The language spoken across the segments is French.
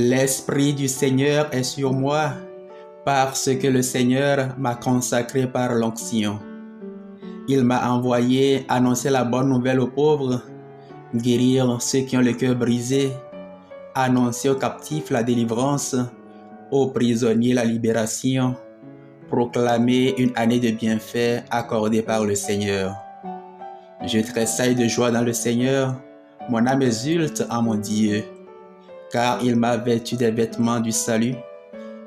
L'Esprit du Seigneur est sur moi, parce que le Seigneur m'a consacré par l'onction. Il m'a envoyé annoncer la bonne nouvelle aux pauvres, guérir ceux qui ont le cœur brisé, annoncer aux captifs la délivrance, aux prisonniers la libération, proclamer une année de bienfaits accordée par le Seigneur. Je tressaille de joie dans le Seigneur, mon âme exulte en mon Dieu, car il m'a vêtu des vêtements du salut,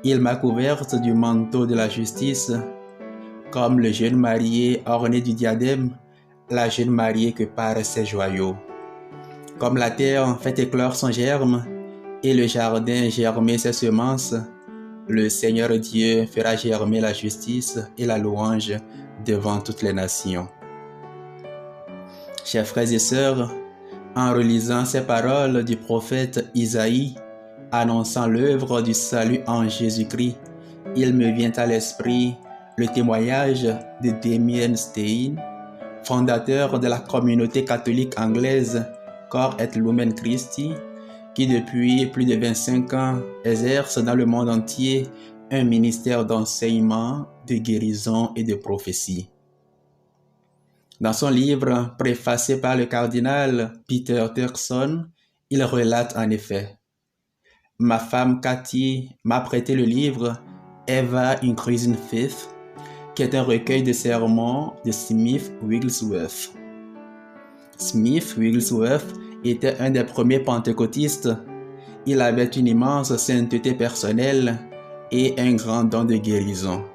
il m'a couverte du manteau de la justice, comme le jeune marié orné du diadème, la jeune mariée que parent ses joyaux. Comme la terre fait éclore son germe, et le jardin germer ses semences, le Seigneur Dieu fera germer la justice et la louange devant toutes les nations. Chers frères et sœurs, en relisant ces paroles du prophète Isaïe, annonçant l'œuvre du salut en Jésus-Christ, il me vient à l'esprit le témoignage de Damien Stein, fondateur de la communauté catholique anglaise Cor et Lumen Christi, qui depuis plus de 25 ans exerce dans le monde entier un ministère d'enseignement, de guérison et de prophétie. Dans son livre préfacé par le cardinal Peter Turkson, il relate en effet: ma femme Cathy m'a prêté le livre Eva Increasing Faith, qui est un recueil de sermons de Smith Wigglesworth. Smith Wigglesworth était un des premiers pentecôtistes. Il avait une immense sainteté personnelle et un grand don de guérison.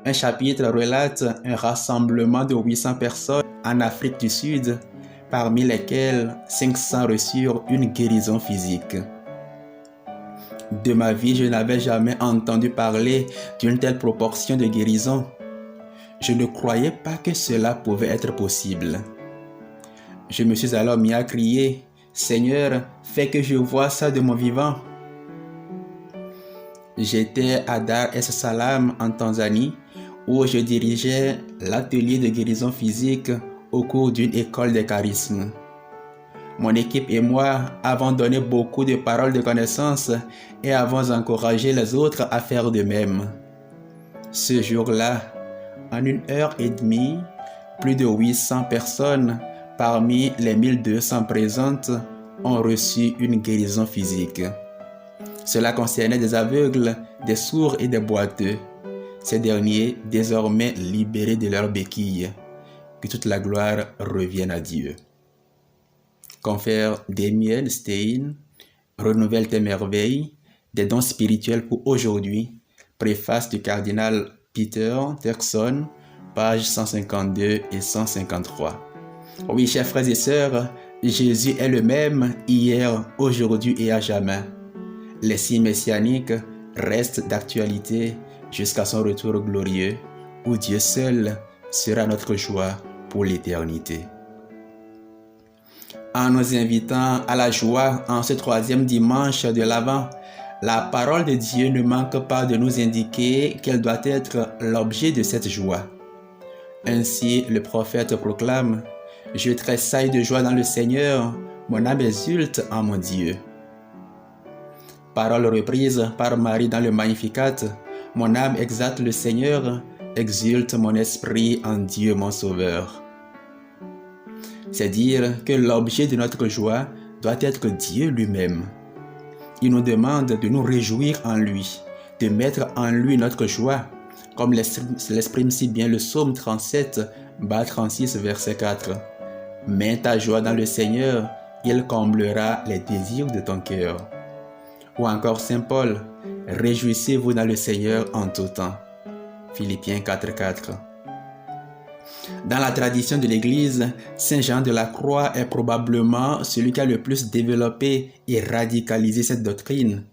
Un chapitre relate un rassemblement de 800 personnes en Afrique du Sud, parmi lesquelles 500 reçurent une guérison physique. De ma vie, je n'avais jamais entendu parler d'une telle proportion de guérison. Je ne croyais pas que cela pouvait être possible. Je me suis alors mis à crier: Seigneur, fais que je voie ça de mon vivant. J'étais à Dar es Salaam en Tanzanie, où je dirigeais l'atelier de guérison physique au cours d'une école de charisme. Mon équipe et moi avons donné beaucoup de paroles de connaissance et avons encouragé les autres à faire de même. Ce jour-là, en 1h30, plus de 800 personnes parmi les 1200 présentes ont reçu une guérison physique. Cela concernait des aveugles, des sourds et des boiteux. Ces derniers, désormais libérés de leurs béquilles. Que toute la gloire revienne à Dieu. Confère Damien Stein, Renouvelle tes merveilles, des dons spirituels pour aujourd'hui. Préface du cardinal Peter Turkson, pages 152 et 153. Oui, chers frères et sœurs, Jésus est le même hier, aujourd'hui et à jamais. Les signes messianiques restent d'actualité jusqu'à son retour glorieux, où Dieu seul sera notre joie pour l'éternité. En nous invitant à la joie en ce 3e dimanche de l'Avent, la parole de Dieu ne manque pas de nous indiquer quel doit être l'objet de cette joie. Ainsi, le prophète proclame: « Je tressaille de joie dans le Seigneur, mon âme exulte en mon Dieu. » Parole reprise par Marie dans le Magnificat: « Mon âme exalte le Seigneur, exulte mon esprit en Dieu mon Sauveur. » C'est dire que l'objet de notre joie doit être Dieu lui-même. Il nous demande de nous réjouir en lui, de mettre en lui notre joie, comme l'exprime si bien le psaume 37, bas 36, verset 4. « Mets ta joie dans le Seigneur, il comblera les désirs de ton cœur. » Ou encore Saint Paul: « Réjouissez-vous dans le Seigneur en tout temps. » Philippiens 4, 4. Dans la tradition de l'Église, Saint Jean de la Croix est probablement celui qui a le plus développé et radicalisé cette doctrine.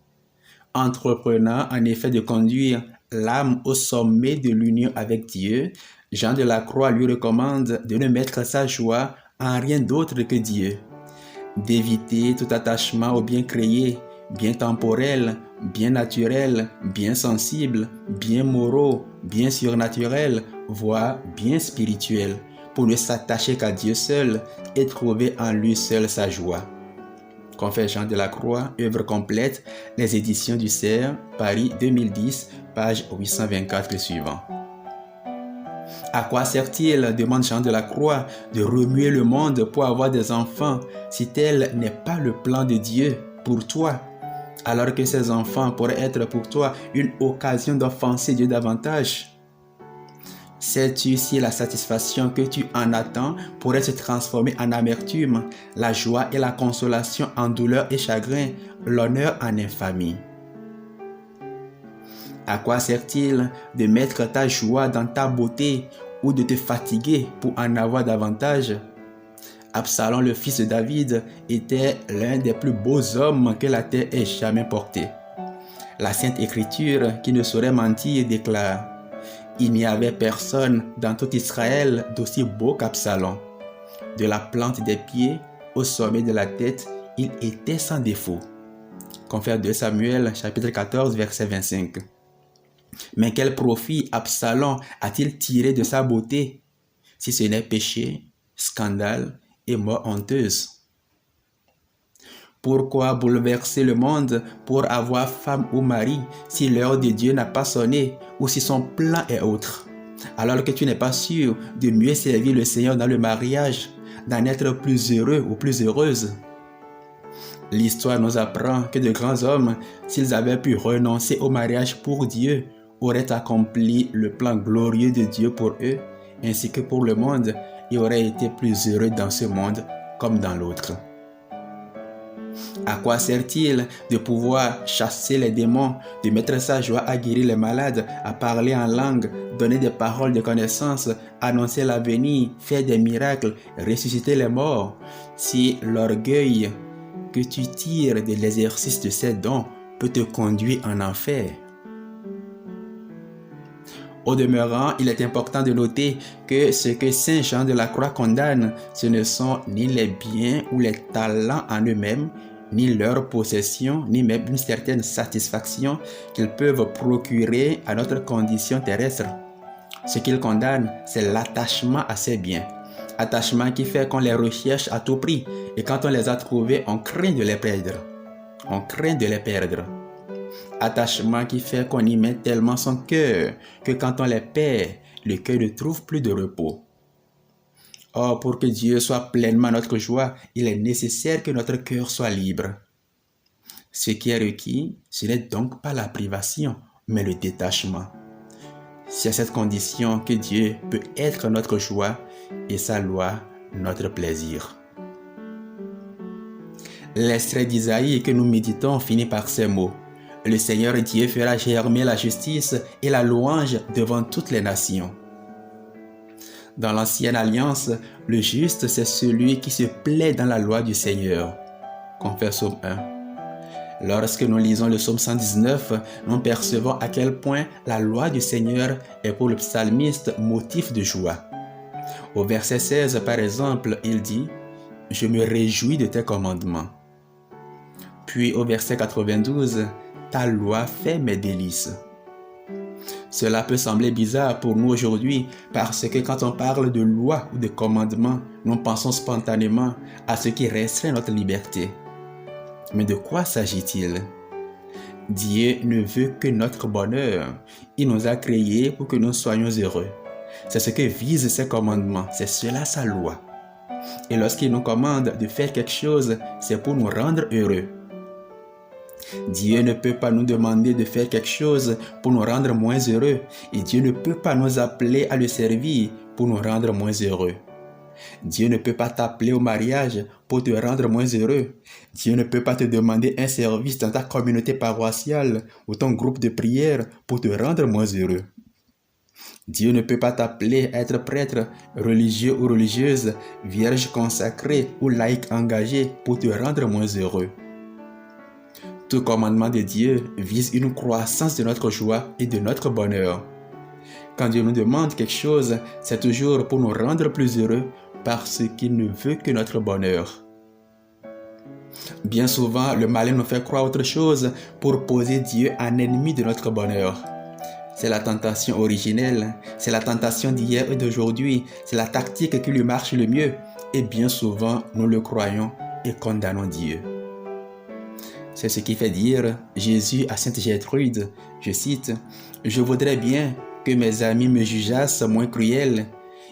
Entreprenant en effet de conduire l'âme au sommet de l'union avec Dieu, Jean de la Croix lui recommande de ne mettre sa joie en rien d'autre que Dieu, d'éviter tout attachement au bien créé, bien temporel, bien naturel, bien sensible, bien moraux, bien surnaturel, voire bien spirituel, pour ne s'attacher qu'à Dieu seul et trouver en lui seul sa joie. Confère Jean de la Croix, œuvre complète, les éditions du Cerf, Paris 2010, page 824 et suivant. À quoi sert-il, demande Jean de la Croix, de remuer le monde pour avoir des enfants si tel n'est pas le plan de Dieu pour toi, alors que ces enfants pourraient être pour toi une occasion d'offenser Dieu davantage? Sais-tu si la satisfaction que tu en attends pourrait se transformer en amertume, la joie et la consolation en douleur et chagrin, l'honneur en infamie? À quoi sert-il de mettre ta joie dans ta beauté ou de te fatiguer pour en avoir davantage? Absalom, le fils de David, était l'un des plus beaux hommes que la terre ait jamais porté. La Sainte Écriture, qui ne saurait mentir, déclare: il n'y avait personne dans tout Israël d'aussi beau qu'Absalom. De la plante des pieds au sommet de la tête, il était sans défaut. Confère 2 Samuel, chapitre 14, verset 25. Mais quel profit Absalom a-t-il tiré de sa beauté, si ce n'est péché, scandale et mort honteuse? Pourquoi bouleverser le monde pour avoir femme ou mari si l'heure de Dieu n'a pas sonné ou si son plan est autre? Alors que tu n'es pas sûr de mieux servir le Seigneur dans le mariage, d'en être plus heureux ou plus heureuse. L'histoire nous apprend que de grands hommes, s'ils avaient pu renoncer au mariage pour Dieu, auraient accompli le plan glorieux de Dieu pour eux, ainsi que pour le monde, et auraient été plus heureux dans ce monde comme dans l'autre. À quoi sert-il de pouvoir chasser les démons, de mettre sa joie à guérir les malades, à parler en langue, donner des paroles de connaissance, annoncer l'avenir, faire des miracles, ressusciter les morts, si l'orgueil que tu tires de l'exercice de ces dons peut te conduire en enfer? Au demeurant, il est important de noter que ce que Saint Jean de la Croix condamne, ce ne sont ni les biens ou les talents en eux-mêmes, ni leur possession, ni même une certaine satisfaction qu'ils peuvent procurer à notre condition terrestre. Ce qu'il condamne, c'est l'attachement à ces biens. Attachement qui fait qu'on les recherche à tout prix et quand on les a trouvés, on craint de les perdre. On craint de les perdre. Attachement qui fait qu'on y met tellement son cœur que quand on les perd, le cœur ne trouve plus de repos. Or, pour que Dieu soit pleinement notre joie, il est nécessaire que notre cœur soit libre. Ce qui est requis, ce n'est donc pas la privation, mais le détachement. C'est à cette condition que Dieu peut être notre joie et sa loi notre plaisir. L'extrait d'Isaïe que nous méditons finit par ces mots: le Seigneur Dieu fera germer la justice et la louange devant toutes les nations. Dans l'Ancienne Alliance, le juste, c'est celui qui se plaît dans la loi du Seigneur. Confère Psaume 1. Lorsque nous lisons le Psaume 119, nous percevons à quel point la loi du Seigneur est pour le psalmiste motif de joie. Au verset 16, par exemple, il dit « Je me réjouis de tes commandements ». Puis au verset 92, « Ta loi fait mes délices ». Cela peut sembler bizarre pour nous aujourd'hui parce que quand on parle de loi ou de commandement, nous pensons spontanément à ce qui restreint notre liberté. Mais de quoi s'agit-il? Dieu ne veut que notre bonheur. Il nous a créés pour que nous soyons heureux. C'est ce que visent ses commandements, c'est cela sa loi. Et lorsqu'il nous commande de faire quelque chose, c'est pour nous rendre heureux. Dieu ne peut pas nous demander de faire quelque chose pour nous rendre moins heureux et Dieu ne peut pas nous appeler à le servir pour nous rendre moins heureux. Dieu ne peut pas t'appeler au mariage pour te rendre moins heureux. Dieu ne peut pas te demander un service dans ta communauté paroissiale ou ton groupe de prière pour te rendre moins heureux. Dieu ne peut pas t'appeler à être prêtre, religieux ou religieuse, vierge consacrée ou laïque engagé pour te rendre moins heureux. Tout commandement de Dieu vise une croissance de notre joie et de notre bonheur. Quand Dieu nous demande quelque chose, c'est toujours pour nous rendre plus heureux parce qu'il ne veut que notre bonheur. Bien souvent, le malin nous fait croire autre chose pour poser Dieu en ennemi de notre bonheur. C'est la tentation originelle, c'est la tentation d'hier et d'aujourd'hui, c'est la tactique qui lui marche le mieux et bien souvent nous le croyons et condamnons Dieu. C'est ce qui fait dire Jésus à Sainte Gertrude, je cite, « Je voudrais bien que mes amis me jugeassent moins cruel.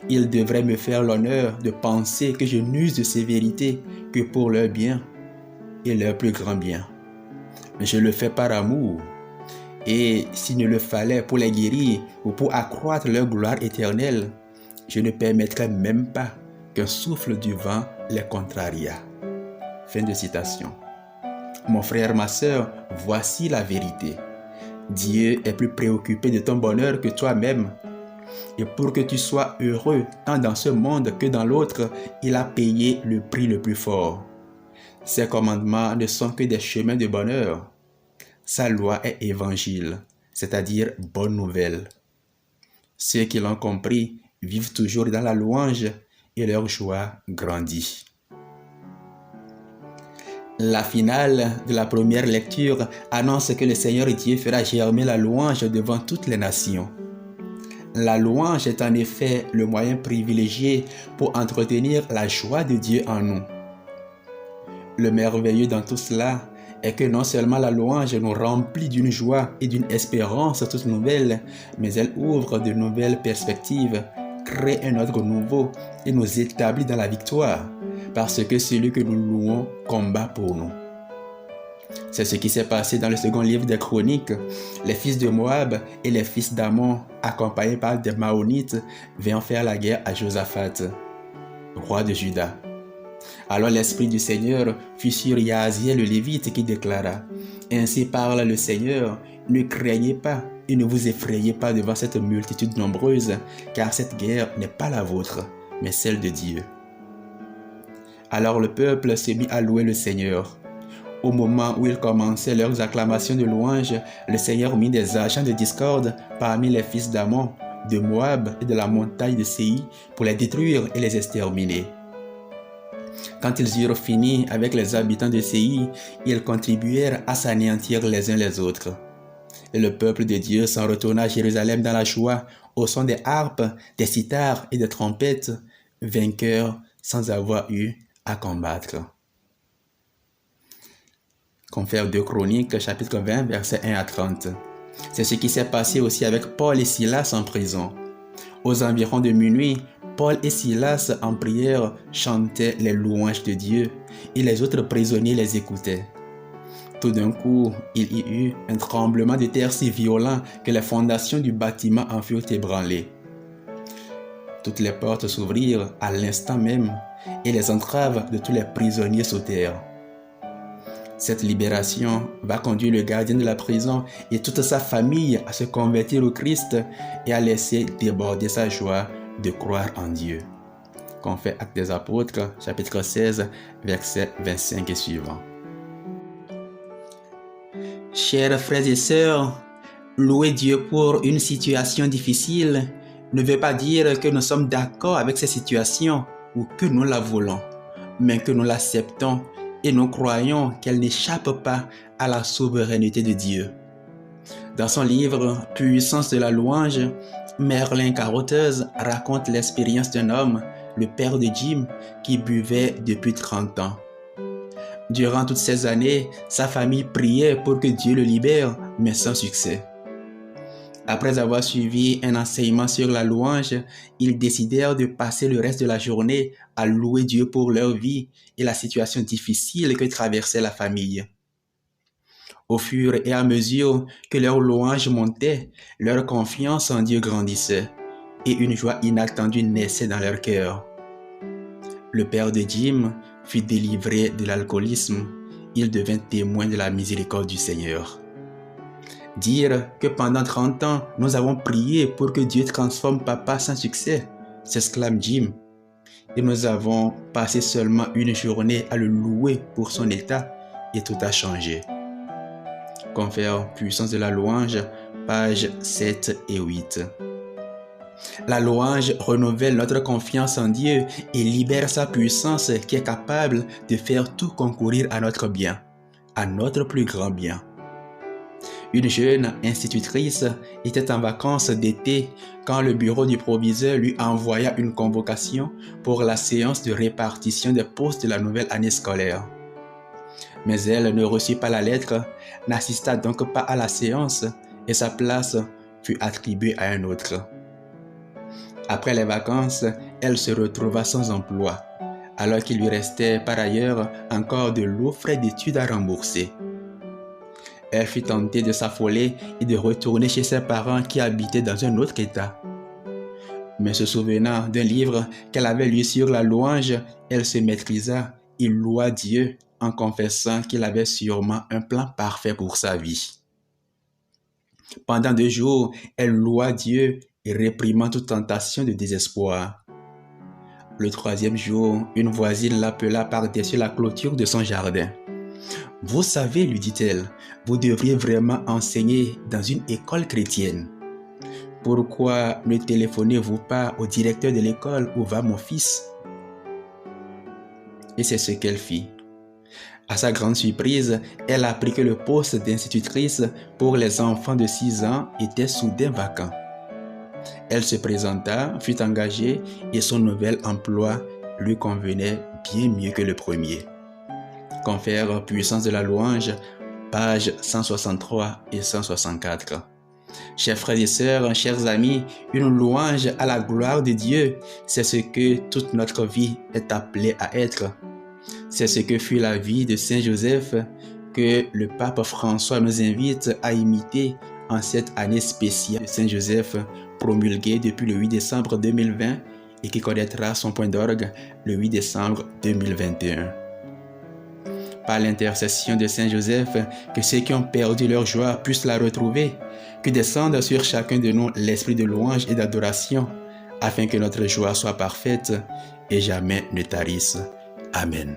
Ils devraient me faire l'honneur de penser que je n'use de sévérité que pour leur bien et leur plus grand bien. Je le fais par amour. Et s'il ne le fallait pour les guérir ou pour accroître leur gloire éternelle, je ne permettrais même pas qu'un souffle du vent les contrariât. » Fin de citation. Mon frère, ma sœur, voici la vérité. Dieu est plus préoccupé de ton bonheur que toi-même. Et pour que tu sois heureux tant dans ce monde que dans l'autre, il a payé le prix le plus fort. Ses commandements ne sont que des chemins de bonheur. Sa loi est évangile, c'est-à-dire bonne nouvelle. Ceux qui l'ont compris vivent toujours dans la louange et leur joie grandit. La finale de la première lecture annonce que le Seigneur Dieu fera germer la louange devant toutes les nations. La louange est en effet le moyen privilégié pour entretenir la joie de Dieu en nous. Le merveilleux dans tout cela est que non seulement la louange nous remplit d'une joie et d'une espérance toute nouvelle, mais elle ouvre de nouvelles perspectives, crée un ordre nouveau et nous établit dans la victoire, parce que celui que nous louons combat pour nous. C'est ce qui s'est passé dans le second livre des Chroniques. Les fils de Moab et les fils d'Ammon, accompagnés par des Maonites, vinrent faire la guerre à Josaphat, roi de Juda. Alors l'Esprit du Seigneur fut sur Yahaziel le Lévite qui déclara « Ainsi parle le Seigneur, ne craignez pas et ne vous effrayez pas devant cette multitude nombreuse, car cette guerre n'est pas la vôtre, mais celle de Dieu. » Alors le peuple se mit à louer le Seigneur. Au moment où ils commençaient leurs acclamations de louange, le Seigneur mit des agents de discorde parmi les fils d'Ammon, de Moab et de la montagne de Séir pour les détruire et les exterminer. Quand ils eurent fini avec les habitants de Séir, ils contribuèrent à s'anéantir les uns les autres. Et le peuple de Dieu s'en retourna à Jérusalem dans la joie, au son des harpes, des cithars et des trompettes, vainqueurs sans avoir eu à combattre. Confère 2 Chroniques, chapitre 20, versets 1 à 30. C'est ce qui s'est passé aussi avec Paul et Silas en prison. Aux environs de minuit, Paul et Silas en prière chantaient les louanges de Dieu et les autres prisonniers les écoutaient. Tout d'un coup, il y eut un tremblement de terre si violent que les fondations du bâtiment en furent ébranlées. Toutes les portes s'ouvrirent à l'instant même et les entraves de tous les prisonniers sautèrent. Cette libération va conduire le gardien de la prison et toute sa famille à se convertir au Christ et à laisser déborder sa joie de croire en Dieu. Confère Actes des Apôtres, chapitre 16, versets 25 et suivants. Chers frères et sœurs, louer Dieu pour une situation difficile ne veut pas dire que nous sommes d'accord avec cette situation ou que nous la voulons, mais que nous l'acceptons et nous croyons qu'elle n'échappe pas à la souveraineté de Dieu. Dans son livre « Puissance de la louange », Merlin Carothers raconte l'expérience d'un homme, le père de Jim, qui buvait depuis 30 ans. Durant toutes ces années, sa famille priait pour que Dieu le libère, mais sans succès. Après avoir suivi un enseignement sur la louange, ils décidèrent de passer le reste de la journée à louer Dieu pour leur vie et la situation difficile que traversait la famille. Au fur et à mesure que leur louange montait, leur confiance en Dieu grandissait et une joie inattendue naissait dans leur cœur. Le père de Jim fut délivré de l'alcoolisme. Il devint témoin de la miséricorde du Seigneur. Dire que pendant 30 ans, nous avons prié pour que Dieu transforme papa sans succès, s'exclame Jim. Et nous avons passé seulement une journée à le louer pour son état et tout a changé. Confère Puissance de la louange, pages 7 et 8. La louange renouvelle notre confiance en Dieu et libère sa puissance qui est capable de faire tout concourir à notre bien, à notre plus grand bien. Une jeune institutrice était en vacances d'été quand le bureau du proviseur lui envoya une convocation pour la séance de répartition des postes de la nouvelle année scolaire. Mais elle ne reçut pas la lettre, n'assista donc pas à la séance et sa place fut attribuée à un autre. Après les vacances, elle se retrouva sans emploi, alors qu'il lui restait par ailleurs encore de lourds frais d'études à rembourser. Elle fut tentée de s'affoler et de retourner chez ses parents qui habitaient dans un autre état. Mais se souvenant d'un livre qu'elle avait lu sur la louange, elle se maîtrisa et loua Dieu en confessant qu'il avait sûrement un plan parfait pour sa vie. Pendant 2 jours, elle loua Dieu et réprimant toute tentation de désespoir. Le 3e jour, une voisine l'appela par-dessus la clôture de son jardin. « Vous savez, lui dit-elle, vous devriez vraiment enseigner dans une école chrétienne. Pourquoi ne téléphonez-vous pas au directeur de l'école où va mon fils ?» Et c'est ce qu'elle fit. À sa grande surprise, elle apprit que le poste d'institutrice pour les enfants de 6 ans était soudain vacant. Elle se présenta, fut engagée et son nouvel emploi lui convenait bien mieux que le premier. Confère Puissance de la louange, pages 163 et 164. Chers frères et sœurs, chers amis, une louange à la gloire de Dieu, c'est ce que toute notre vie est appelée à être. C'est ce que fut la vie de Saint Joseph que le pape François nous invite à imiter en cette année spéciale de Saint Joseph, promulguée depuis le 8 décembre 2020 et qui connaîtra son point d'orgue le 8 décembre 2021. Par l'intercession de Saint Joseph, que ceux qui ont perdu leur joie puissent la retrouver, que descende sur chacun de nous l'esprit de louange et d'adoration, afin que notre joie soit parfaite et jamais ne tarisse. Amen.